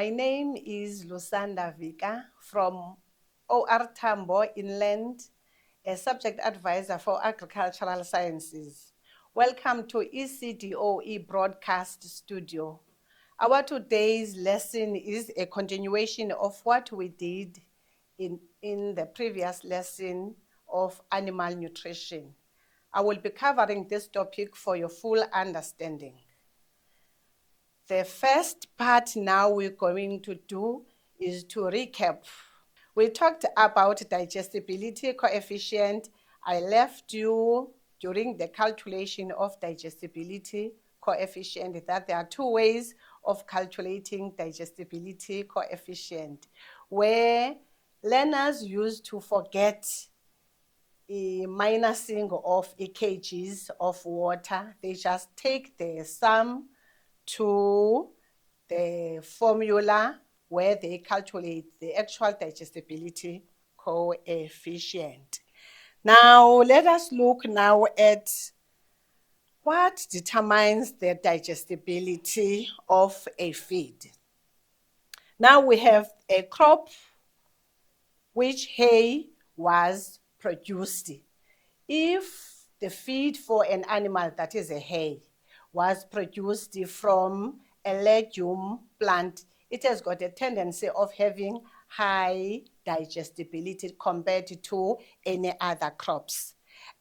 My name is Lusanda Vika from OR Tambo Inland, a subject advisor for agricultural sciences. Welcome to ECDOE Broadcast Studio. Our today's lesson is a continuation of what we did in the previous lesson of animal nutrition. I will be covering this topic for your full understanding. The first part now we're going to do is to recap. We talked about digestibility coefficient. I left you during the calculation of digestibility coefficient that there are two ways of calculating digestibility coefficient, where learners used to forget a minusing of kgs of water. They just take the sum to the formula where they calculate the actual digestibility coefficient. Now, let us look now at what determines the digestibility of a feed. Now we have a crop which hay was produced. If the feed for an animal that is a hay was produced from a legume plant, it has got a tendency of having high digestibility compared to any other crops.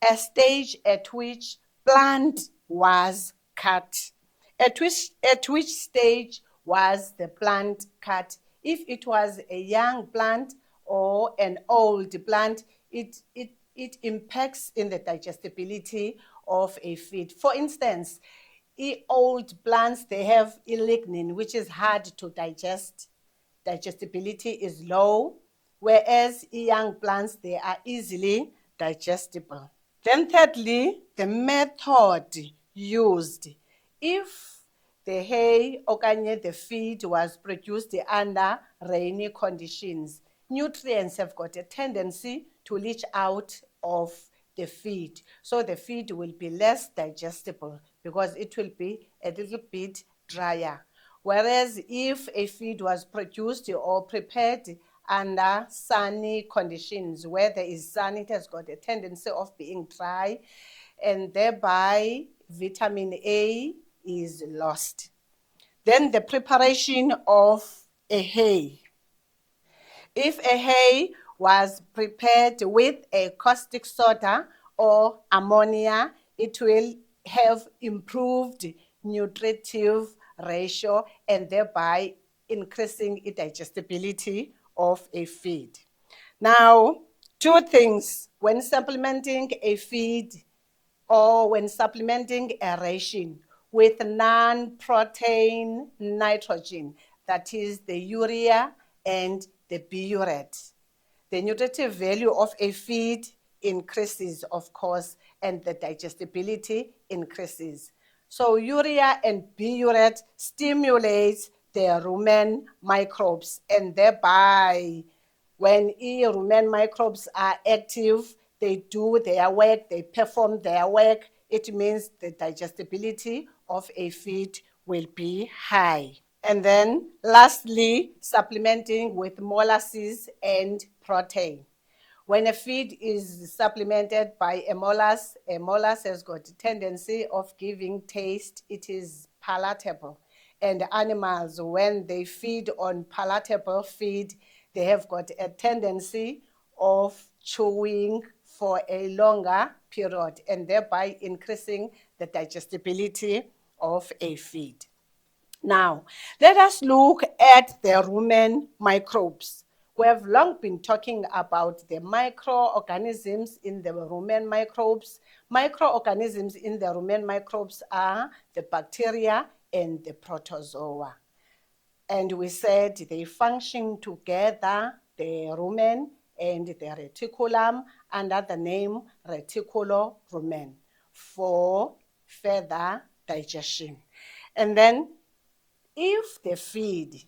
A stage at which plant was cut. At which stage was the plant cut? If it was a young plant or an old plant, it impacts in the digestibility of a feed. For instance, old plants, they have lignin, which is hard to digest. Digestibility is low, whereas young plants, they are easily digestible. Then thirdly, the method used. If the hay or the feed was produced under rainy conditions, nutrients have got a tendency to leach out of the feed. So the feed will be less digestible because it will be a little bit drier. Whereas if a feed was produced or prepared under sunny conditions, where there is sun, it has got a tendency of being dry, and thereby vitamin A is lost. Then the preparation of a hay. If a hay was prepared with a caustic soda or ammonia, it will have improved nutritive ratio and thereby increasing the digestibility of a feed. Now, two things when supplementing a feed or when supplementing a ration with non-protein nitrogen, that is the urea and the biuret. The nutritive value of a feed increases, of course, and the digestibility increases. So urea and biuret stimulates the rumen microbes, and thereby when rumen microbes are active, they do their work, they perform their work. It means the digestibility of a feed will be high. And then lastly, supplementing with molasses and protein. When a feed is supplemented by a molasses has got a tendency of giving taste. It is palatable. And animals, when they feed on palatable feed, they have got a tendency of chewing for a longer period and thereby increasing the digestibility of a feed. Now, let us look at the rumen microbes. We have long been talking about the microorganisms in the rumen microbes. Microorganisms in the rumen microbes are the bacteria and the protozoa. And we said they function together, the rumen and the reticulum, under the name reticulorumen for further digestion. And then if the feed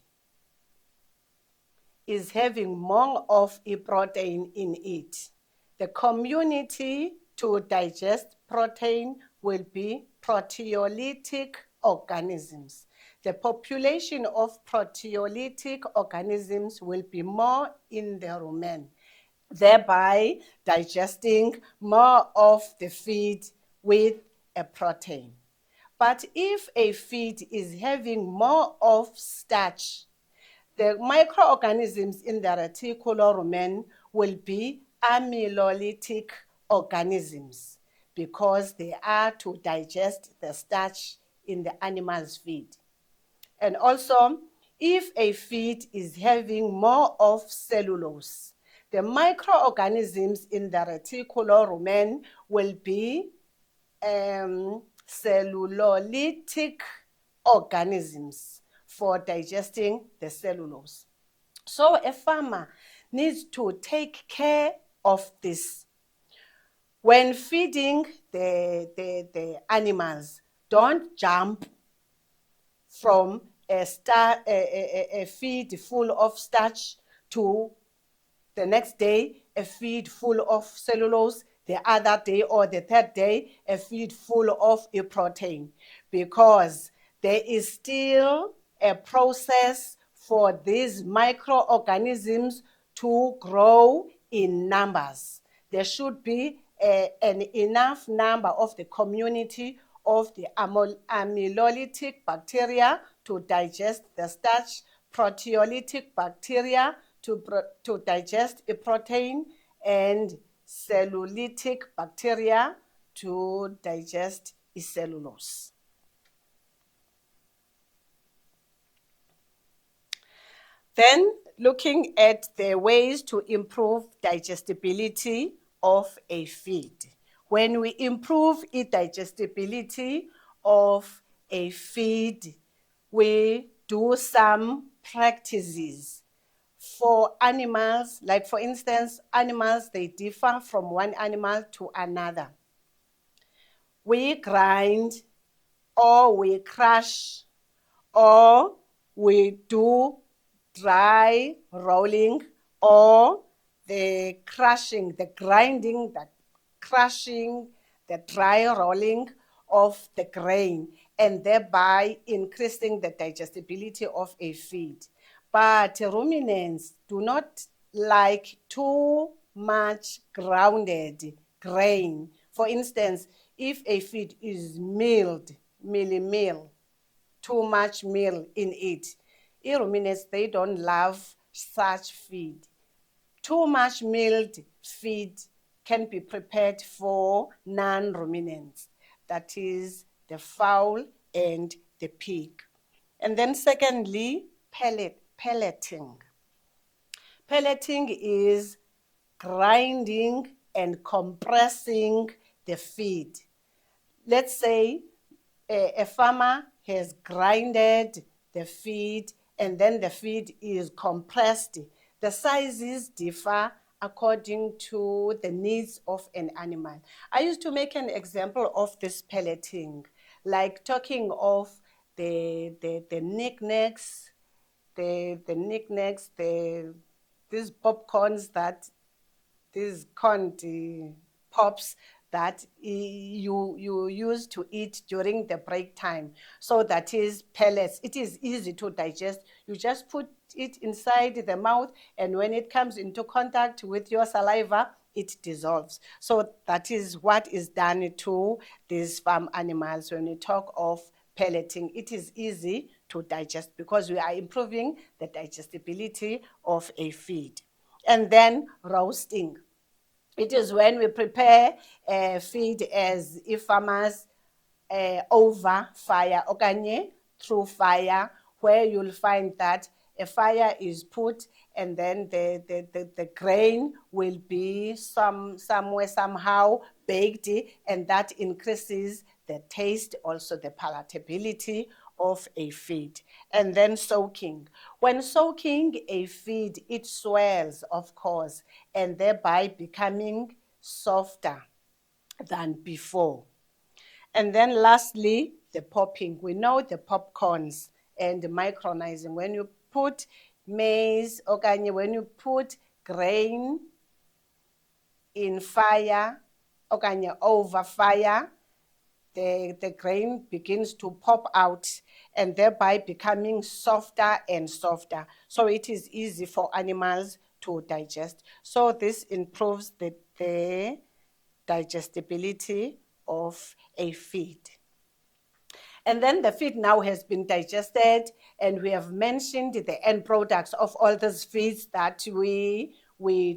is having more of a protein in it, the community to digest protein will be proteolytic organisms. the population of proteolytic organisms will be more in the rumen, thereby digesting more of the feed with a protein. But if a feed is having more of starch, the microorganisms in the reticular rumen will be amylolytic organisms because they are to digest the starch in the animal's feed. And also, if a feed is having more of cellulose, the microorganisms in the reticular rumen will be cellulolytic organisms for digesting the cellulose. So a farmer needs to take care of this. When feeding the animals, don't jump from a feed full of starch to the next day a feed full of cellulose, the other day or the third day a feed full of a protein, because there is still a process for these microorganisms to grow in numbers. There should be an enough number of the community of the amylolytic bacteria to digest the starch, proteolytic bacteria to digest a protein, and cellulitic bacteria to digest a cellulose. Then, looking at the ways to improve digestibility of a feed. When we improve the digestibility of a feed, we do some practices for animals. Like for instance, animals, they differ from one animal to another. We grind, or we crush, or we do dry rolling, or the crushing, the grinding, the crushing, the dry rolling of the grain, and thereby increasing the digestibility of a feed. But ruminants do not like too much grounded grain. For instance, if a feed is milled, meal, too much meal in it, ruminants, they don't love such feed. Too much milled feed can be prepared for non-ruminants, that is the fowl and the pig. And then secondly, pelleting. Pelleting is grinding and compressing the feed. Let's say a farmer has grinded the feed and then the feed is compressed. The sizes differ according to the needs of an animal. I used to make an example of this pelleting, like talking of the knickknacks, these popcorns that, these corn pops that you use to eat during the break time. So that is pellets. It is easy to digest. You just put it inside the mouth, and when it comes into contact with your saliva, it dissolves. So that is what is done to these farm animals when we talk of pelleting. It is easy to digest because we are improving the digestibility of a feed. And then roasting. It is when we prepare feed as if farmers over fire, okanye through fire, where you'll find that a fire is put and then the grain will be somewhere somehow baked, and that increases the taste, also the palatability of a feed. And then soaking. When soaking a feed, it swells, of course, and thereby becoming softer than before. And then lastly, the popping. We know the popcorns and the micronizing. When you put maize, okay, when you put grain in fire, okay, over fire, the grain begins to pop out and thereby becoming softer and softer. So it is easy for animals to digest. So this improves the digestibility of a feed. And then the feed now has been digested, and we have mentioned the end products of all these feeds that we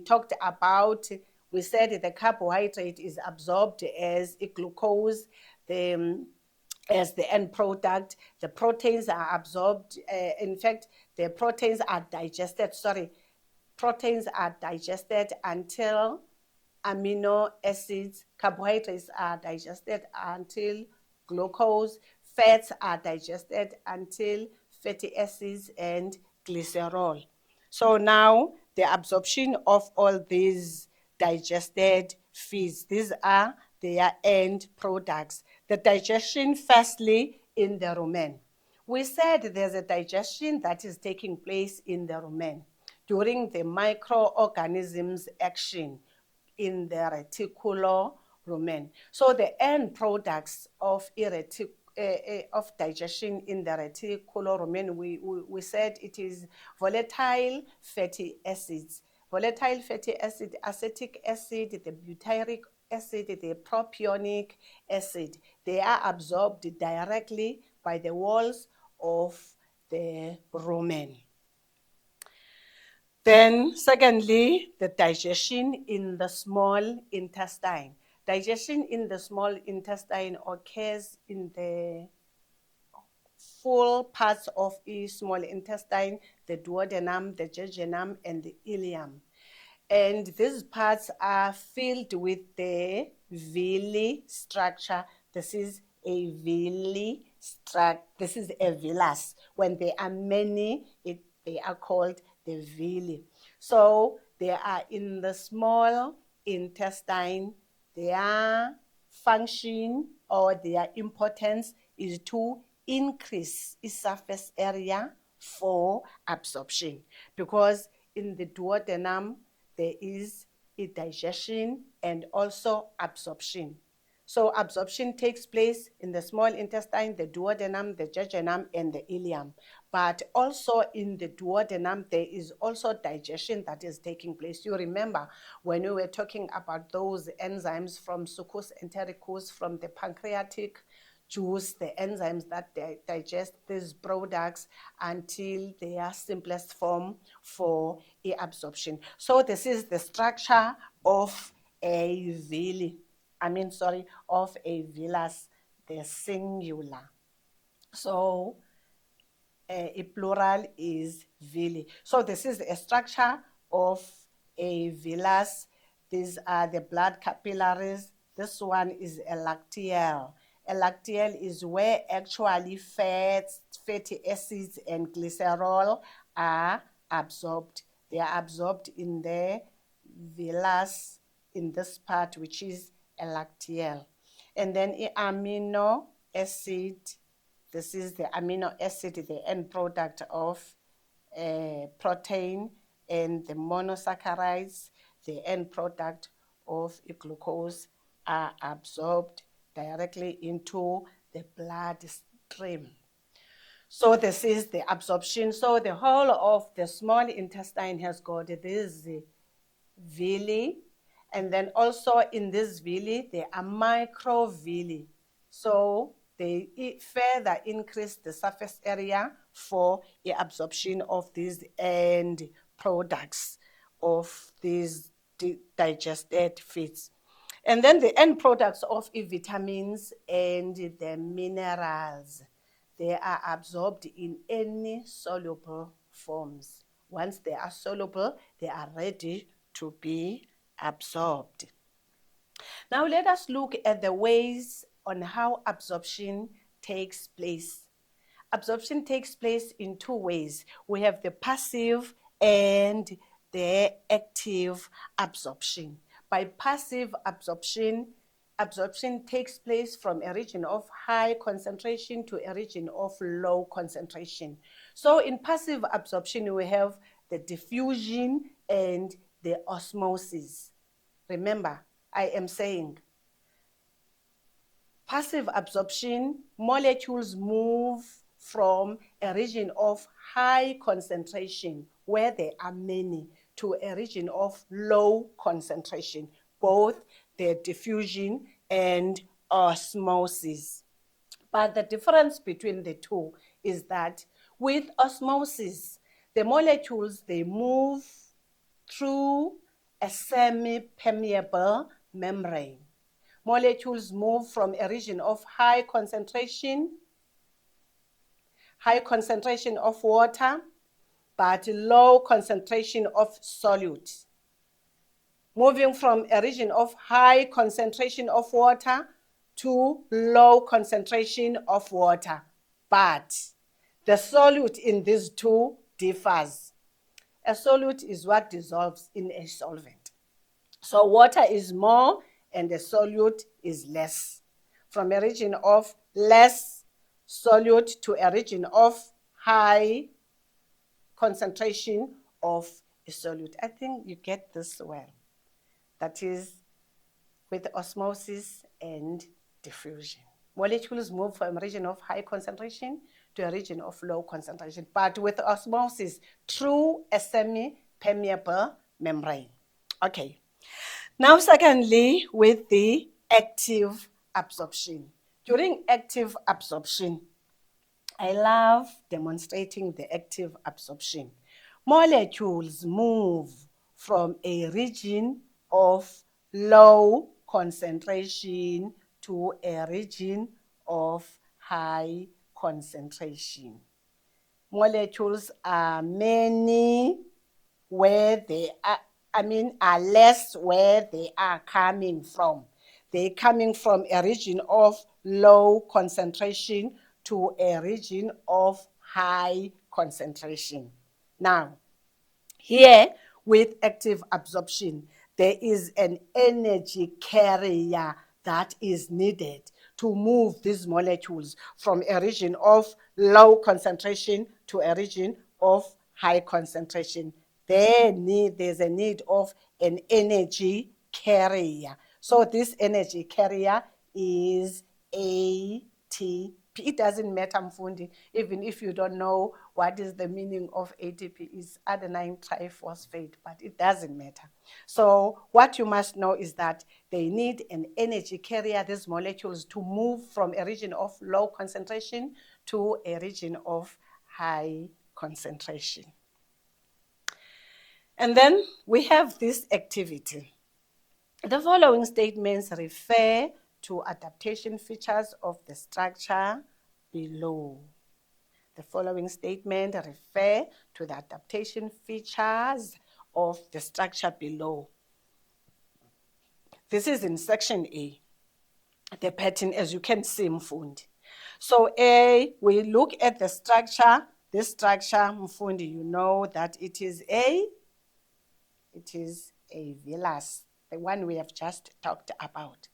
talked about. We said the carbohydrate is absorbed as a glucose, as the end product. The proteins are absorbed. In fact, the proteins are digested. Proteins are digested until amino acids. Carbohydrates are digested until glucose. Fats are digested until fatty acids and glycerol. So now the absorption of all these digested feeds, these are their end products. The digestion firstly in the rumen. We said there's a digestion that is taking place in the rumen during the microorganisms action in the reticulorumen. So the end products of of digestion in the reticulorumen, we said it is volatile fatty acids. Volatile fatty acid, acetic acid, the butyric acid, the propionic acid. They are absorbed directly by the walls of the rumen. Then, secondly, the digestion in the small intestine. Digestion in the small intestine occurs in the full parts of the small intestine, the duodenum, the jejunum, and the ileum. And these parts are filled with the villi structure. This is a villi structure. This is a villus. When there are many, they are called the villi. So they are in the small intestine. Their function or their importance is to increase its surface area for absorption, because in the duodenum there is a digestion and also absorption. So absorption takes place in the small intestine, the duodenum, the jejunum, and the ileum. But also in the duodenum, there is also digestion that is taking place. You remember when we were talking about those enzymes from succus entericus, from the pancreatic juice, the enzymes that digest these products until their simplest form for absorption. So this is the structure of a villi. Of a villus, the singular. So a plural is villi. So this is a structure of a villus. These are the blood capillaries. This one is a lacteal. A lacteal is where actually fats, fatty acids, and glycerol are absorbed. They are absorbed in the villus, in this part, which is a lacteal. And then amino acid, this is the amino acid, the end product of protein, and the monosaccharides, the end product of glucose, are absorbed directly into the bloodstream. So this is the absorption. So the whole of the small intestine has got this villi, and then also in this villi there are microvilli. So they further increase the surface area for the absorption of these end products of these digested feeds. And then the end products of vitamins and the minerals, they are absorbed in any soluble forms. Once they are soluble, they are ready to be absorbed. Now let us look at the ways on how absorption takes place. Absorption takes place in two ways. We have the passive and the active absorption. By passive absorption, absorption takes place from a region of high concentration to a region of low concentration. So in passive absorption, we have the diffusion and the osmosis. Remember, I am saying Passive absorption, molecules move from a region of high concentration, where there are many, to a region of low concentration, both the diffusion and osmosis. But the difference between the two is that with osmosis, the molecules, they move through a semi-permeable membrane. Molecules move from a region of high concentration of water, but low concentration of solute. Moving from a region of high concentration of water to low concentration of water. But the solute in these two differs. A solute is what dissolves in a solvent. So water is more and the solute is less. From a region of less solute to a region of high concentration of a solute. I think you get this well. That is with osmosis and diffusion. Molecules move from a region of high concentration to a region of low concentration, but with osmosis through a semi-permeable membrane. Okay. Now, secondly, with the active absorption. During active absorption, I love demonstrating the active absorption. Molecules move from a region of low concentration to a region of high concentration. Molecules are many where they are, are less where they are coming from. They're coming from a region of low concentration to a region of high concentration. Now, here with active absorption, there is an energy carrier that is needed to move these molecules from a region of low concentration to a region of high concentration. There's a need of an energy carrier. So this energy carrier is ATP. It doesn't matter, Mfundi, even if you don't know what is the meaning of ATP, is adenine triphosphate, but it doesn't matter. So what you must know is that they need an energy carrier, these molecules, to move from a region of low concentration to a region of high concentration. And then we have this activity. The following statements refer to adaptation features of the structure below. The following statement refer to the adaptation features of the structure below. This is in section A, the pattern, as you can see, Mfundi. So A, we look at the structure. This structure, Mfundi, you know that it is a villus, the one we have just talked about.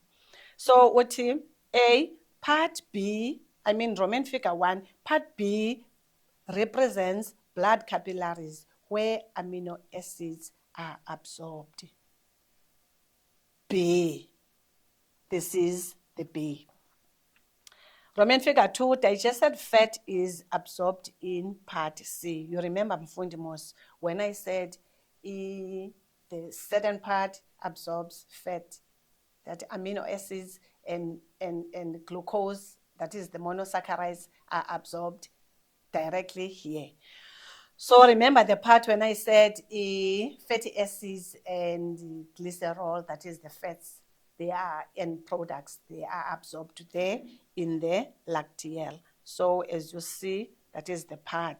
So what A, part B, Roman figure 1, part B represents blood capillaries where amino acids are absorbed. B, this is the B. Roman figure 2, digested fat is absorbed in part C. You remember, Mfundi Mos, when I said the certain part absorbs fat, that amino acids and glucose, that is the monosaccharides, are absorbed directly here. So remember the part when I said fatty acids and glycerol, that is the fats, they are end products, they are absorbed there in the lacteal. So as you see, that is the part.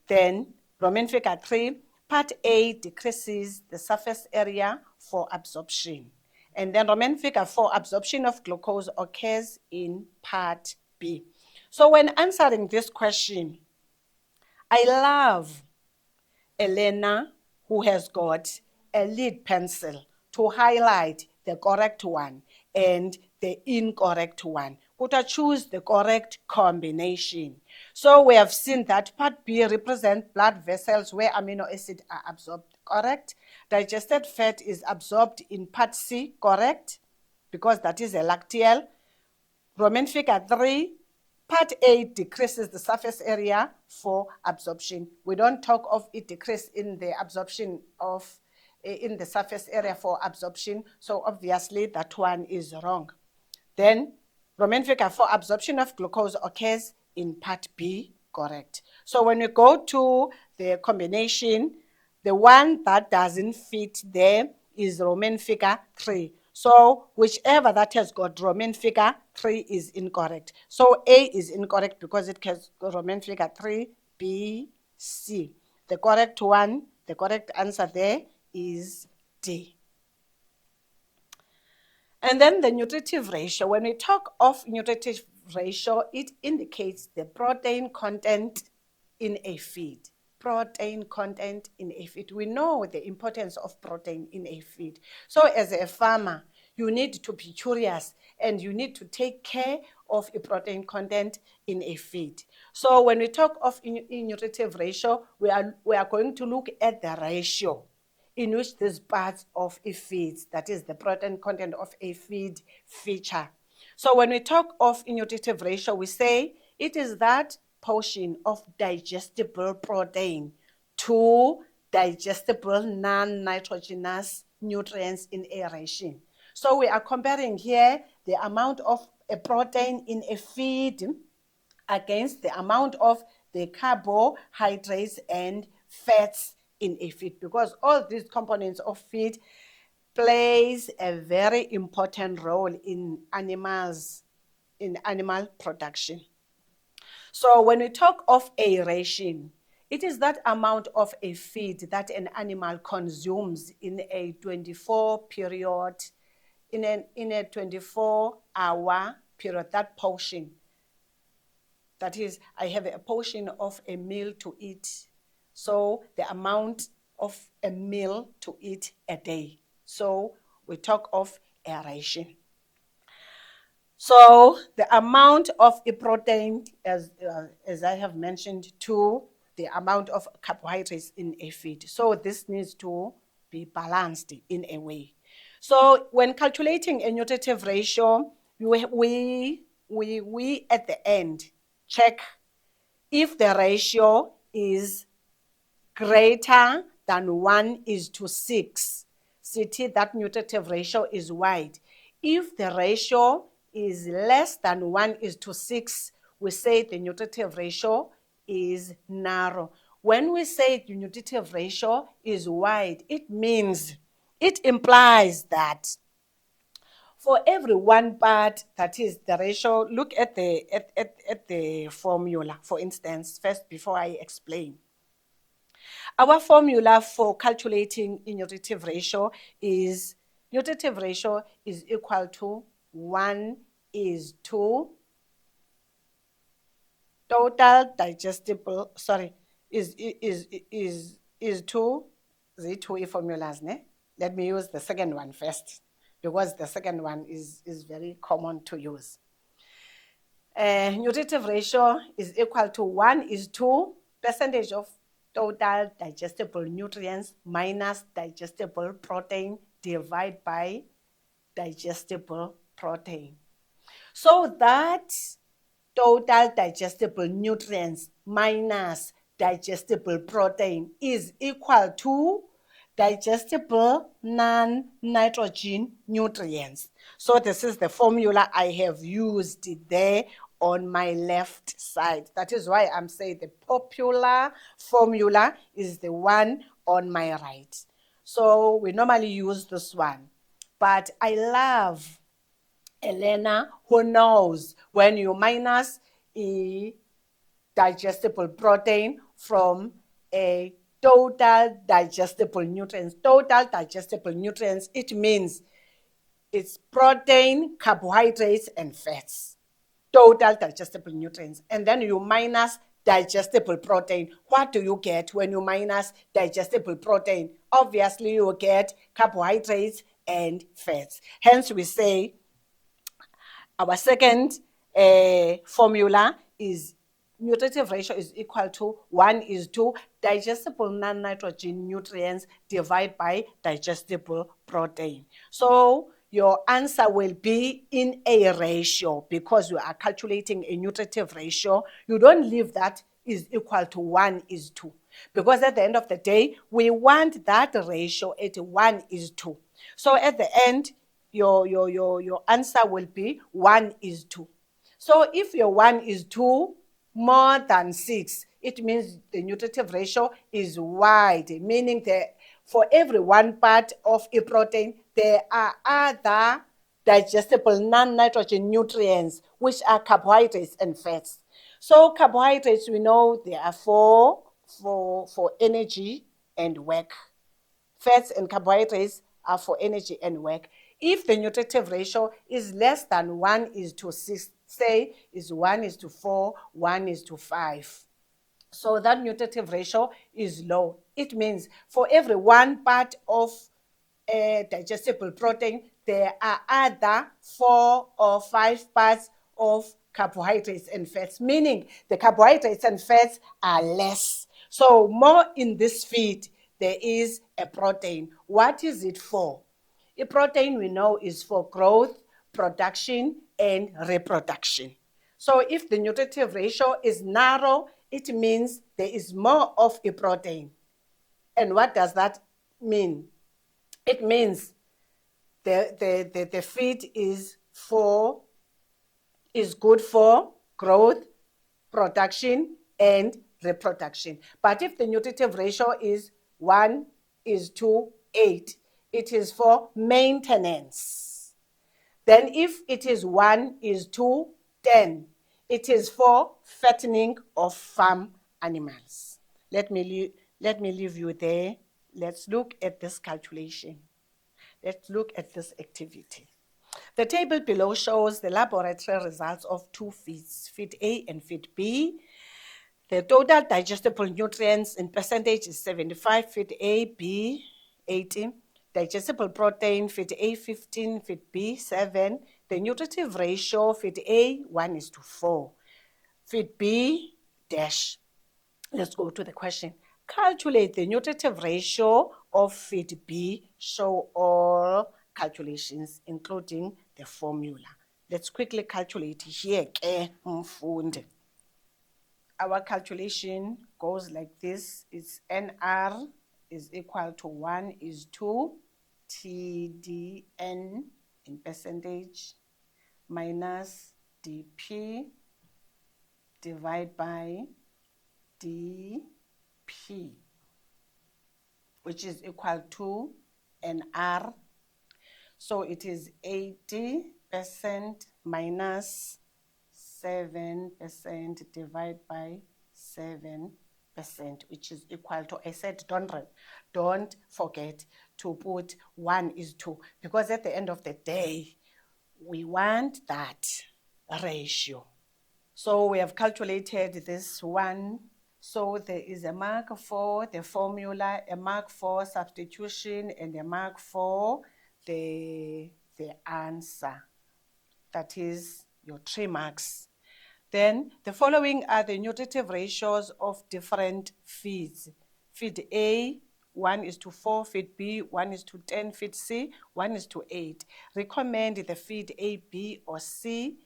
Then Roman figure 3, part A decreases the surface area for absorption. And then Roman figure 4, absorption of glucose occurs in part B. So when answering this question, I love Elena, who has got a lead pencil, to highlight the correct one and the incorrect one. Could I choose the correct combination? So we have seen that part B represents blood vessels where amino acids are absorbed, correct? Digested fat is absorbed in part C, correct? Because that is a lacteal. Roman figure 3, part A decreases the surface area for absorption. We don't talk of it decrease in the absorption of, in the surface area for absorption, so obviously that one is wrong. Then Roman figure 4, absorption of glucose occurs in part B, correct. So when we go to the combination, the one that doesn't fit there is Roman figure 3. So whichever that has got Roman figure 3 is incorrect. So A is incorrect because it has Roman figure 3, B, C. The correct one, the correct answer there is D. And then the nutritive ratio. When we talk of nutritive ratio, it indicates the protein content in a feed. Protein content in a feed. We know the importance of protein in a feed. So as a farmer, you need to be curious and you need to take care of a protein content in a feed. So when we talk of nutritive ratio, we are going to look at the ratio in which these parts of a feed, that is the protein content of a feed, feature. So when we talk of nutritive ratio, we say it is that portion of digestible protein to digestible non-nitrogenous nutrients in a ration. So we are comparing here the amount of a protein in a feed against the amount of the carbohydrates and fats in a feed, because all these components of feed plays a very important role in animals, in animal production. So when we talk of a ration, it is that amount of a feed that an animal consumes in a 24 period, in a 24-hour period, that portion. That is, I have a portion of a meal to eat. So the amount of a meal to eat a day. So we talk of a ration. So the amount of a protein, as I have mentioned, to the amount of carbohydrates in a feed. So this needs to be balanced in a way. So when calculating a nutritive ratio, we at the end check if the ratio is greater than 1:6. See, that nutritive ratio is wide. If the ratio is less than 1:6, we say the nutritive ratio is narrow. When we say the nutritive ratio is wide, it means, it implies that for every one part, that is the ratio, look at the formula, for instance, first before I explain. Our formula for calculating nutritive ratio is equal to 1:2 total digestible, sorry, is two, the two formulas, ne? Let me use the second one first, because the second one is very common to use. Nutritive ratio is equal to 1:2 percentage of total digestible nutrients minus digestible protein divided by digestible protein. So that total digestible nutrients minus digestible protein is equal to digestible non-nitrogen nutrients. So this is the formula I have used there on my left side. That is why I'm saying the popular formula is the one on my right. So we normally use this one. But I love a learner who knows when you minus a digestible protein from a total digestible nutrients. Total digestible nutrients, it means it's protein, carbohydrates, and fats. Total digestible nutrients. And then you minus digestible protein. What do you get when you minus digestible protein? Obviously, you get carbohydrates and fats. Hence, we say our second formula is nutritive ratio is equal to 1:2 digestible non-nitrogen nutrients divided by digestible protein. So your answer will be in a ratio because you are calculating a nutritive ratio. You don't leave that is equal to 1:2 because at the end of the day, we want that ratio at 1:2. So at the end, your answer will be 1:2. So if your 1:2 more than 6, it means the nutritive ratio is wide, meaning that for every one part of a protein, there are other digestible non-nitrogen nutrients, which are carbohydrates and fats. So carbohydrates, we know they are for energy and work. Fats and carbohydrates are for energy and work. If the nutritive ratio is less than 1:6, say is 1:4, 1:5. So that nutritive ratio is low. It means for every one part of a digestible protein, there are other 4 or 5 parts of carbohydrates and fats, meaning the carbohydrates and fats are less. So more in this feed, there is a protein. What is it for? A protein we know is for growth, production, and reproduction. So if the nutritive ratio is narrow, it means there is more of a protein. And what does that mean? It means the feed is good for growth, production, and reproduction. But if the nutritive ratio is 1:8, it is for maintenance. Then if it is 1:10, it is for fattening of farm animals. Let me leave you there. Let's look at this calculation. Let's look at this activity. The table below shows the laboratory results of 2 feeds, feed A and feed B. The total digestible nutrients in percentage is 75, feed A, B, 80. Digestible protein, feed A, 15, feed B, 7. The nutritive ratio, feed A, 1:4. Feed B, dash. Let's go to the question. Calculate the nutritive ratio of feed B. Show all calculations, including the formula. Let's quickly calculate here, ke mfundi. Our calculation goes like this. It's NR is equal to 1:2 TDN in percentage minus DP divided by DP, which is equal to NR. So it is 80% minus 7% divided by 7%, which is equal to, I said, don't forget to put 1:2, because at the end of the day, we want that ratio. So we have calculated this one. So there is a mark for the formula, a mark for substitution, and a mark for the answer. That is your 3 marks. Then the following are the nutritive ratios of different feeds. Feed A, 1:4, feed B, 1:10, feed C, 1:8. Recommend the feed A, B, or C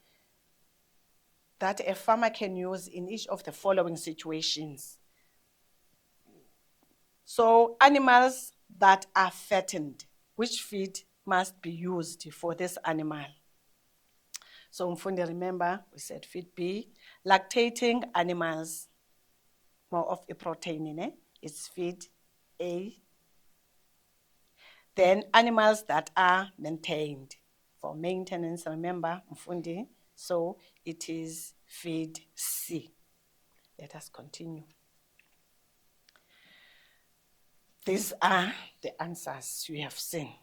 that a farmer can use in each of the following situations. So animals that are fattened, which feed must be used for this animal? So mfundi, remember, we said feed B. Lactating animals, more of a protein, it's feed A. Then animals that are maintained, for maintenance, remember, mfundi, so it is feed C. Let us continue. These are the answers we have seen.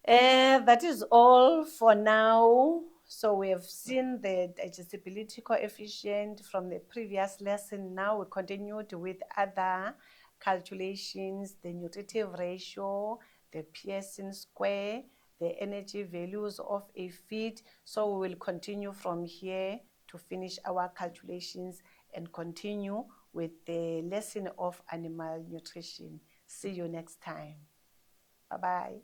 That is all for now. So we have seen the digestibility coefficient from the previous lesson. Now we continued with other calculations, the nutritive ratio, the Pearson square, the energy values of a feed. So we will continue from here to finish our calculations and continue with the lesson of animal nutrition. See you next time. Bye-bye.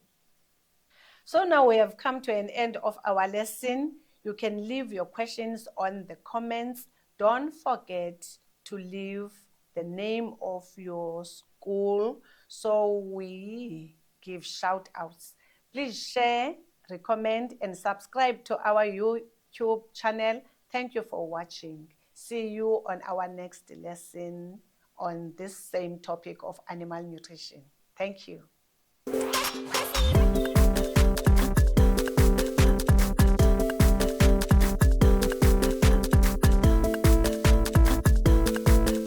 So now we have come to an end of our lesson. You can leave your questions on the comments. Don't forget to leave the name of your school so we give shout outs. Please share, recommend, and subscribe to our YouTube channel. Thank you for watching. See you on our next lesson on this same topic of animal nutrition. Thank you.